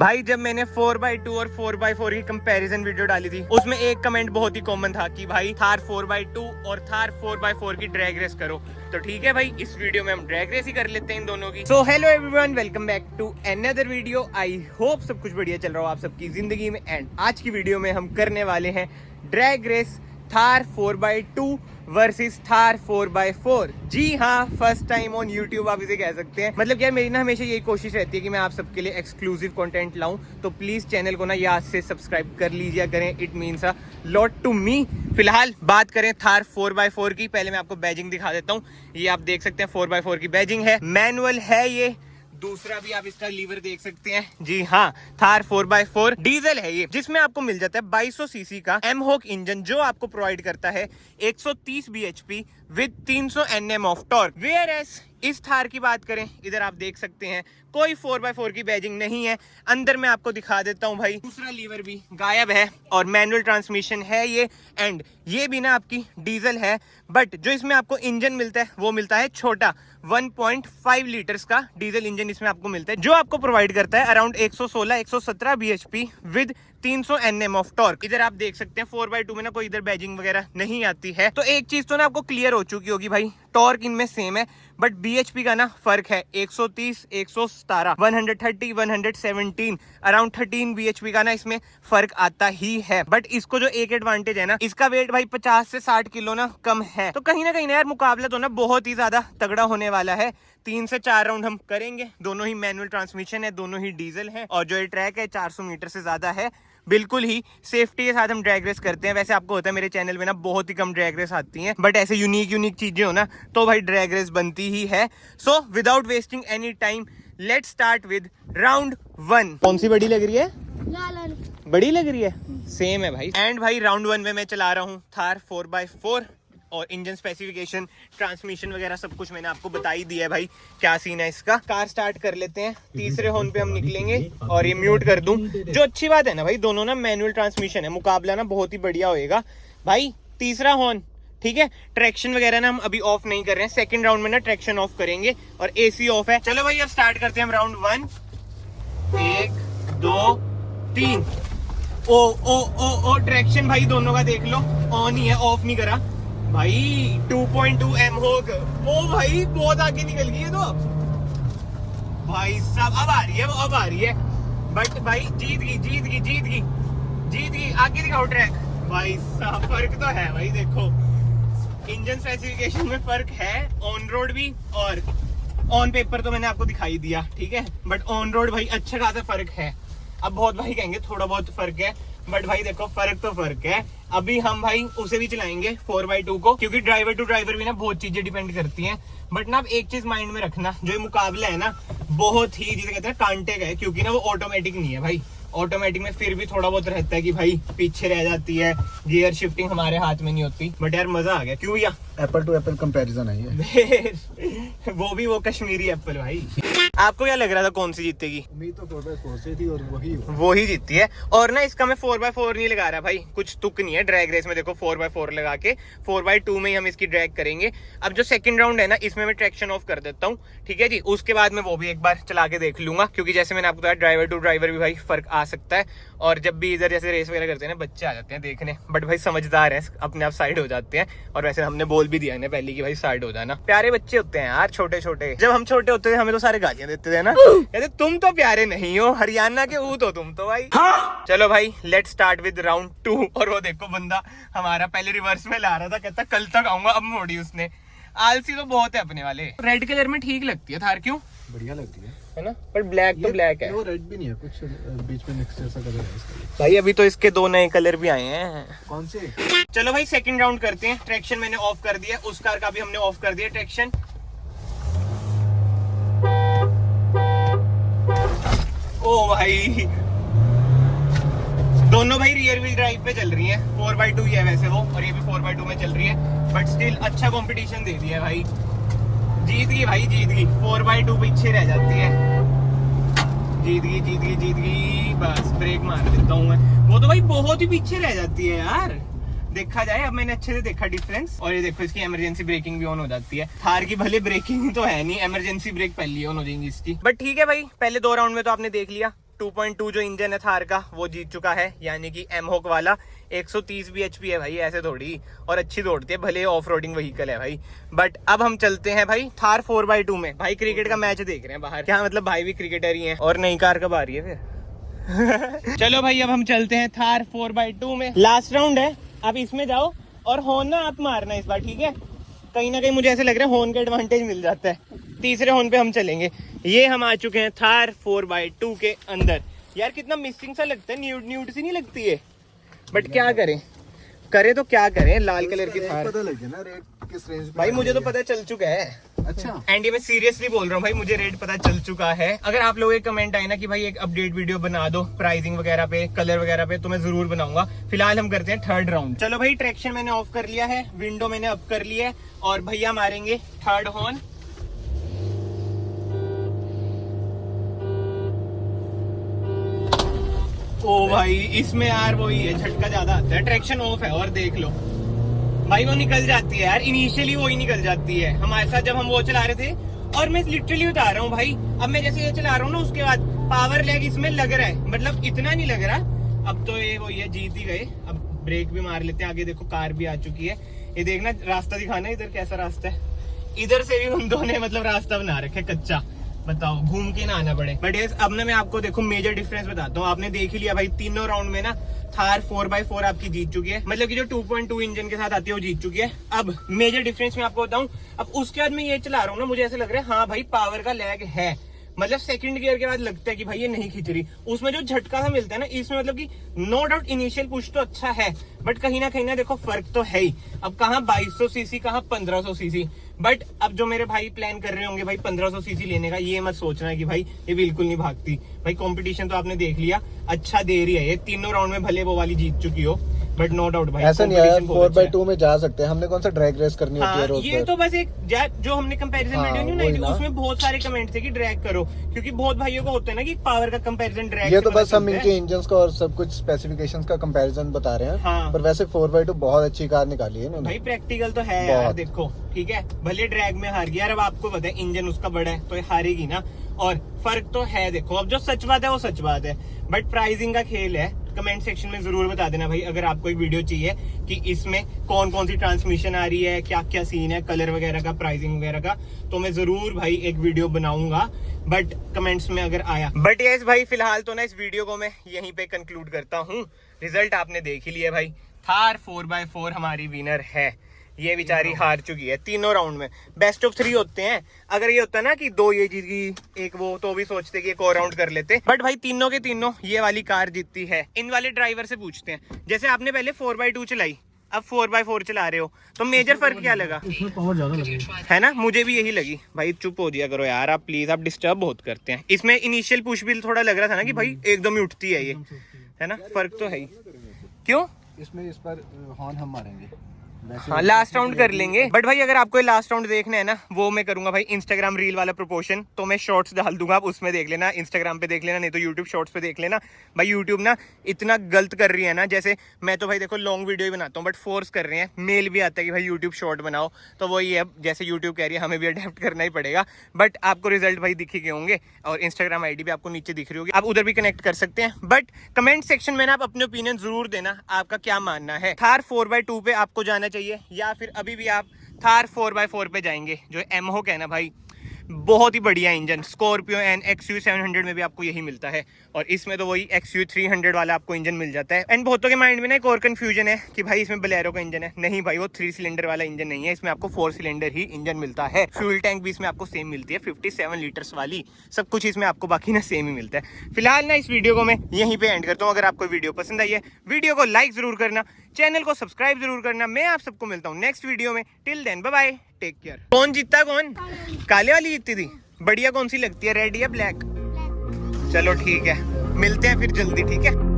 भाई जब मैंने 4x2 और 4x4 की कंपैरिजन वीडियो डाली थी उसमें एक कमेंट बहुत ही कॉमन था कि भाई थार 4x2 और थार 4x4 की ड्रैग रेस करो। तो ठीक है भाई, इस वीडियो में हम ड्रैग रेस ही कर लेते हैं इन दोनों की। So hello everyone, welcome back to another video. I hope सब कुछ बढ़िया चल रहा हो आप सबकी जिंदगी में। एंड आज की वीडियो में हम करने वाले हैं drag race Thar 4x2 versus Thar 4x4। जी हाँ, फर्स्ट टाइम ऑन यूट्यूब आप इसे कह सकते हैं। मतलब यार मेरी ना हमेशा यही कोशिश रहती है कि मैं आप सबके लिए एक्सक्लूसिव कंटेंट लाऊं, तो प्लीज चैनल को ना याद से सब्सक्राइब कर लीजिए करें, it means a lot to me. फिलहाल बात करें थार 4x4 की, पहले मैं आपको बैजिंग दिखा देता हूँ। ये आप देख सकते हैं 4x4 की बैजिंग है, मैनुअल है ये। दूसरा भी आप इसका लीवर देख सकते हैं। जी हाँ, थार 4x4 डीजल है ये, जिसमें आपको मिल जाता है 2200 सीसी का एमहॉक इंजन, जो आपको प्रोवाइड करता है 130 bhp with 300 Nm of torque. Whereas इस थार की बात करें, इधर आप देख सकते हैं कोई 4x4 की बैजिंग नहीं है। अंदर मैं आपको दिखा देता हूं भाई, दूसरा लीवर भी गायब है और मैनुअल ट्रांसमिशन है ये। एंड ये भी ना आपकी डीजल है, बट जो इसमें आपको इंजन मिलता है वो मिलता है छोटा 1.5 लीटर्स का डीजल इंजन इसमें आपको मिलता है, जो आपको प्रोवाइड करता है around 116-117 bhp with 300 Nm of torque. इधर आप देख सकते हैं 4x2 में ना कोई इधर बैजिंग वगैरह नहीं आती है। तो एक चीज तो ना आपको क्लियर हो चुकी होगी भाई, टॉर्क इनमें सेम है बट bhp का ना फर्क है। 130, 117, 130, 117, अराउंड 13 bhp का ना इसमें फर्क आता ही है। बट इसको जो एक एडवांटेज है ना, इसका वेट भाई 50 से 60 किलो ना कम है। तो कहीं ना यार मुकाबला तो ना बहुत ही ज्यादा तगड़ा होने वाला है। 3 से 4 राउंड हम करेंगे, दोनों ही मैनुअल ट्रांसमिशन है, दोनों ही डीजल है और जो ये ट्रैक है 400 मीटर से ज्यादा है। बिल्कुल ही सेफ्टी के साथ हम ड्रैग रेस करते हैं। वैसे आपको होता है मेरे चैनल में ना बहुत ही कम ड्रैग रेस आती हैं, बट ऐसे यूनिक चीजें हो ना तो भाई ड्रैग रेस बनती ही है। So without wasting any time let's start with round 1। कौन सी बड़ी लग रही है? लाल। बड़ी लग रही है, सेम है भाई। एंड भाई राउंड 1 में मैं चला रहा हूँ थार 4x4 और इंजन स्पेसिफिकेशन, ट्रांसमिशन वगैरह सब कुछ मैंने आपको बता ही दिया है भाई, क्या सीन है इसका। कार स्टार्ट कर लेते हैं, तीसरे हॉर्न पे हम निकलेंगे और ये म्यूट कर दूं। जो अच्छी बात है ना भाई, दोनों ना मैनुअल ट्रांसमिशन है, मुकाबला ना बहुत ही बढ़िया होएगा भाई। तीसरा हॉर्न ठीक है। ट्रैक्शन वगैरह ना हम अभी ऑफ नहीं कर रहे हैं, सेकंड राउंड में ना ट्रैक्शन ऑफ करेंगे और एसी ऑफ है। चलो भाई अब स्टार्ट करते हैं हम राउंड 1। 1 2 3। ओ ट्रैक्शन भाई दोनों का देख लो, ऑन ही है, ऑफ नहीं करा भाई। 2.2 एमहॉक, ओ भाई बहुत आगे निकल गई है। तो भाई साहब अब आ रही है, अब आ रही है। बट भाई जीत गई। आगे दिखाओ ट्रैक। भाई साहब फर्क तो है भाई, देखो इंजन स्पेसिफिकेशन में फर्क है, ऑन रोड भी और ऑन पेपर तो मैंने आपको दिखाई दिया, ठीक है। बट ऑन रोड भाई अच्छा खासा फर्क है। अब बहुत भाई कहेंगे थोड़ा बहुत फर्क है, बट भाई देखो फर्क तो फर्क है। अभी हम भाई उसे भी चलाएंगे 4x2 को, क्योंकि ड्राइवर टू ड्राइवर भी ना बहुत चीजें डिपेंड करती हैं। बट ना अब एक चीज माइंड में रखना, जो ये मुकाबला है ना बहुत ही जिसे कहते हैं कांटे का है, क्योंकि ना वो ऑटोमेटिक नहीं है भाई। ऑटोमेटिक में फिर भी थोड़ा बहुत रहता है कि भाई पीछे रह जाती है, गियर शिफ्टिंग हमारे हाथ में नहीं होती। बट यार मजा आ गया, क्यों या एप्पल टू एप्पल कंपैरिजन है ये। वो कश्मीरी एप्पल भाई। आपको क्या लग रहा था कौन सी जीतेगी? उम्मीद तो 4x4 से थी और वही जीती है। और ना इसका मैं 4x4 नहीं लगा रहा भाई, कुछ तुक नहीं है ड्रैग रेस में। देखो 4x4 लगा के 4x2 में ही हम इसकी ड्रैग करेंगे। अब जो सेकंड राउंड है ना, इसमें मैं ट्रैक्शन ऑफ कर देता हूँ, ठीक है जी। उसके बाद मैं वो भी एक बार चला के देख लूंगा, क्योंकि जैसे मैंने आपको बताया ड्राइवर टू ड्राइवर भी भाई फर्क आ सकता है। और जब भी इधर जैसे रेस वगैरह करते हैं ना, बच्चे आ जाते हैं देखने, बट भाई समझदार है, अपने आप साइड हो जाते हैं। और वैसे हमने बोल भी दिया है पहले कि भाई साइड हो जाना। प्यारे बच्चे होते हैं यार, छोटे छोटे। जब हम छोटे होते थे हमें तो सारे गालियां देते थे ना, कहते तुम तो प्यारे नहीं हो, हरियाणा के ऊँट हो तुम तो भाई। चलो भाई लेट्स स्टार्ट विद राउंड 2। और वो देखो बंदा हमारा पहले रिवर्स में ला रहा था, कहता कल तक आऊंगा, अब मोड़ी उसने। आलसी तो बहुत है अपने वाले। रेड कलर में ठीक लगती है थार, क्यों? बढ़िया लगती है ना, पर ब्लैक तो ब्लैक है, वो रेड भी नहीं है, कुछ बीच में मिक्स जैसा कलर है इसका। भाई अभी तो इसके 2 नए कलर भी आए हैं। कौन से? चलो भाई सेकंड राउंड करते हैं। ट्रैक्शन मैंने ऑफ कर दिया, उस कार का भी हमने ऑफ कर दिया ट्रैक्शन। ओ भाई दोनों भाई रियर व्हील ड्राइव पे चल रही हैं। 4x2 ही है वैसे वो, और ये भी 4x2 में चल रही है, बट स्टिल अच्छा कंपटीशन दे दिया है भाई। जीत गई भाई, जीत गई। 4x2 पीछे रह जाती है। जीत गई। बस ब्रेक मार देता हूँ मैं, वो तो भाई बहुत ही पीछे रह जाती है यार। देखा जाए, अब मैंने अच्छे से देखा डिफरेंस। और ये देखो इसकी इमरजेंसी ब्रेकिंग भी ऑन हो जाती है। थार की भले ब्रेकिंग तो है नहीं, इमरजेंसी ब्रेक पहले ऑन हो जाएंगी इसकी। बट ठीक है भाई, पहले 2 राउंड में तो आपने देख लिया, 2.2 जो इंजन है थार का वो जीत चुका है, यानी कि एमहोक वाला 130 bhp है भाई, ऐसे थोड़ी, और अच्छी दौड़ती है, भले ऑफ रोडिंग व्हीकल है भाई। बट अब हम चलते हैं भाई थार 4x2 में। भाई क्रिकेट का मैच देख रहे हैं बाहर, क्या मतलब भाई भी क्रिकेटर ही हैं। और नई कार कब आ रही है फिर चलो भाई अब हम चलते हैं थार 4x2 में। लास्ट राउंड है, आप इसमें जाओ और हॉर्न ना आप मारना इस बार, ठीक है? कहीं ना कहीं मुझे ऐसे लग रहा है हॉर्न का एडवांटेज मिल जाता है। तीसरे हॉर्न पे हम चलेंगे। ये हम आ चुके हैं थार 4x2 के अंदर। यार कितना मिसिंग सा लगता है, न्यूड न्यूड सी नहीं लगती है, बट क्या करें तो क्या करें, लाल कलर की थार। पता लग गया ना रेट किस रेंज में? भाई मुझे तो पता चल चुका है। अच्छा, एंड ये मैं सीरियसली बोल रहा हूँ भाई, मुझे रेट पता चल चुका है। अगर आप लोगों के कमेंट आए ना कि भाई एक अपडेट वीडियो बना दो प्राइसिंग वगैरह पे, कलर वगैरह पे, तो मैं जरूर बनाऊंगा। फिलहाल हम करते हैं थर्ड राउंड। चलो भाई, ट्रैक्शन मैंने ऑफ कर लिया है, विंडो मैंने अप कर लिया है, और भैया मारेंगे थर्ड हॉर्न। ओ भाई, इसमें यार वही है, झटका ज्यादा आता है। ट्रैक्शन ऑफ है और देख लो भाई वो निकल जाती है यार, इनिशियली वो ही निकल जाती है। हमारे साथ जब हम वो चला रहे थे, और मैं लिटरली बता रहा हूँ भाई, अब मैं जैसे ये चला रहा हूँ ना, उसके बाद पावर लैग इसमें लग रहा है, मतलब इतना नहीं लग रहा। अब तो ये वही है, जीत ही गए। अब ब्रेक भी मार लेते हैं, आगे देखो कार भी आ चुकी है। ये देखना, रास्ता दिखाना इधर कैसा रास्ता है। इधर से भी उन दोनों ने मतलब रास्ता बना रखा है कच्चा, बताओ घूम के ना आना पड़े। बट ये अब ना मैं आपको देखो मेजर डिफरेंस बताता हूँ। आपने देख ही लिया भाई, तीनों राउंड में ना थार 4x4 आपकी जीत चुकी है, मतलब कि जो 2.2 इंजन के साथ आती है वो जीत चुकी है। अब मेजर डिफरेंस मैं आपको बताऊं, अब उसके बाद मैं ये चला रहा हूँ ना, मुझे ऐसा लग रहा है हाँ भाई पावर का लैग है, मतलब सेकंड गियर के बाद लगता है कि भाई ये नहीं खींच रही। उसमें जो झटका सा मिलता है ना, इसमें मतलब कि नो डाउट इनिशियल पुश तो अच्छा है, बट कहीं ना देखो फर्क तो है ही। अब कहाँ 2200 सीसी, कहाँ 1500 सीसी। बट अब जो मेरे भाई प्लान कर रहे होंगे भाई 1500 सीसी लेने का, ये मत सोचना है कि भाई ये बिल्कुल नहीं भागती। भाई कंपटीशन तो आपने देख लिया, अच्छा दे रही है ये। तीनों राउंड में भले वो वाली जीत चुकी हो, बट नो डाउट भाई ऐसा नहीं है, 4x2 में जा सकते हैं। हमने कौन सा ड्रैग रेस करनी होती है रोड ये पर? तो बस एक जो हमने कंपैरिजन वीडियो नहीं बनाई थी, उसमें बहुत सारे कमेंट थे कि ड्रैग करो, क्योंकि बहुत भाइयों को होता है ना कि पावर का कंपैरिजन ड्रैग। ये तो बस हम इनके इंजन्स का और सब कुछ स्पेसिफिकेशंस का कंपैरिजन बता रहे हैं। हाँ। पर वैसे 4x2 बहुत अच्छी कार निकाली है इन्होंने भाई, प्रैक्टिकल तो है यार, देखो ठीक है, भले ड्रैग में हार गया। अब आपको पता है इंजन उसका बड़ा है तो ये हारेगी ना, और फर्क तो है। देखो अब जो सच बात है वो सच बात है, बट प्राइसिंग का खेल है। कमेंट सेक्शन में जरूर बता देना भाई, अगर आपको एक वीडियो चाहिए कि इसमें कौन कौन सी ट्रांसमिशन आ रही है, क्या क्या सीन है, कलर वगैरह का, प्राइसिंग वगैरह का, तो मैं जरूर भाई एक वीडियो बनाऊंगा, बट कमेंट्स में अगर आया। बट यस भाई, फिलहाल तो ना इस वीडियो को मैं यहीं पे कंक्लूड करता हूँ। रिजल्ट आपने देख ही लिया भाई, थार 4x4 हमारी विनर है। ये बेचारी हार चुकी है तीनों राउंड में। बेस्ट ऑफ 3 होते हैं, अगर ये होता ना कि 2 ये जीत गई, एक वो, तो भी सोचते कि एक और राउंड कर लेते। बट भाई तीनों के तीनों ये वाली कार जीतती है। इन वाले ड्राइवर से पूछते हैं, जैसे आपने पहले 4x2 चलाई, अब 4x4 चला रहे हो, तो मेजर फर्क क्या लगा? इसमें पावर ज्यादा लगी है ना, मुझे भी यही लगी। भाई चुप हो जाया करो यार आप प्लीज, आप डिस्टर्ब बहुत करते हैं। इसमें इनिशियल पुश भी थोड़ा लग रहा था ना कि भाई एकदम ही उठती है ये, है ना, फर्क तो है ही। क्यों? इसमें इस पर हॉर्न हम मारेंगे, हाँ लास्ट राउंड कर लेंगे। बट भाई अगर आपको लास्ट राउंड देखना है ना, वो मैं करूंगा भाई इंस्टाग्राम रील वाला प्रोपोर्शन, तो मैं शॉर्ट्स डाल दूंगा, आप उसमें देख लेना, इंस्टाग्राम पे देख लेना, नहीं तो यूट्यूब शॉर्ट्स पे देख लेना। भाई यूट्यूब ना इतना गलत कर रही है ना, जैसे मैं तो भाई देखो लॉन्ग वीडियो ही बनाता हूँ, बट फोर्स कर रहे हैं, मेल भी आता है कि भाई यूट्यूब शॉर्ट बनाओ, तो वही है, जैसे यूट्यूब कह रही है हमें भी अडेप्ट करना ही पड़ेगा। बट आपको रिजल्ट भाई दिख ही गए होंगे, और इंस्टाग्राम आईडी भी आपको नीचे दिख रही होगी, आप उधर भी कनेक्ट कर सकते हैं। बट कमेंट सेक्शन में ना आप अपने ओपिनियन जरूर देना, आपका क्या मानना है, थार 4x2 पे आपको जाना चाहिए, या फिर अभी भी आप थार 4x4 पे जाएंगे। जो एमहोक है ना भाई, बहुत ही बढ़िया इंजन, स्कॉर्पियो एंड XUV 700 में भी आपको यही मिलता है, और इसमें तो वही XUV 300 वाला आपको इंजन मिल जाता है। एंड बहुतों के माइंड में ना एक और कंफ्यूजन है कि भाई इसमें बोलेरो का इंजन है। नहीं भाई, वो 3 सिलेंडर वाला इंजन नहीं है, इसमें आपको 4 सिलेंडर ही इंजन मिलता है। फ्यूल टैंक भी इसमें आपको सेम मिलती है, 57 लीटर्स वाली, सब कुछ इसमें आपको बाकी ना सेम ही मिलता है। फिलहाल ना इस वीडियो को मैं यहीं पे एंड करता हूँ। अगर आपको वीडियो पसंद आई है, वीडियो को लाइक जरूर करना, चैनल को सब्सक्राइब जरूर करना। मैं आप सबको मिलता हूँ नेक्स्ट वीडियो में। Till then bye bye, take care. कौन जीतता? कौन? काले वाली जीतती थी। बढ़िया कौन सी लगती है, रेड या ब्लैक? चलो ठीक है, मिलते हैं फिर जल्दी, ठीक है।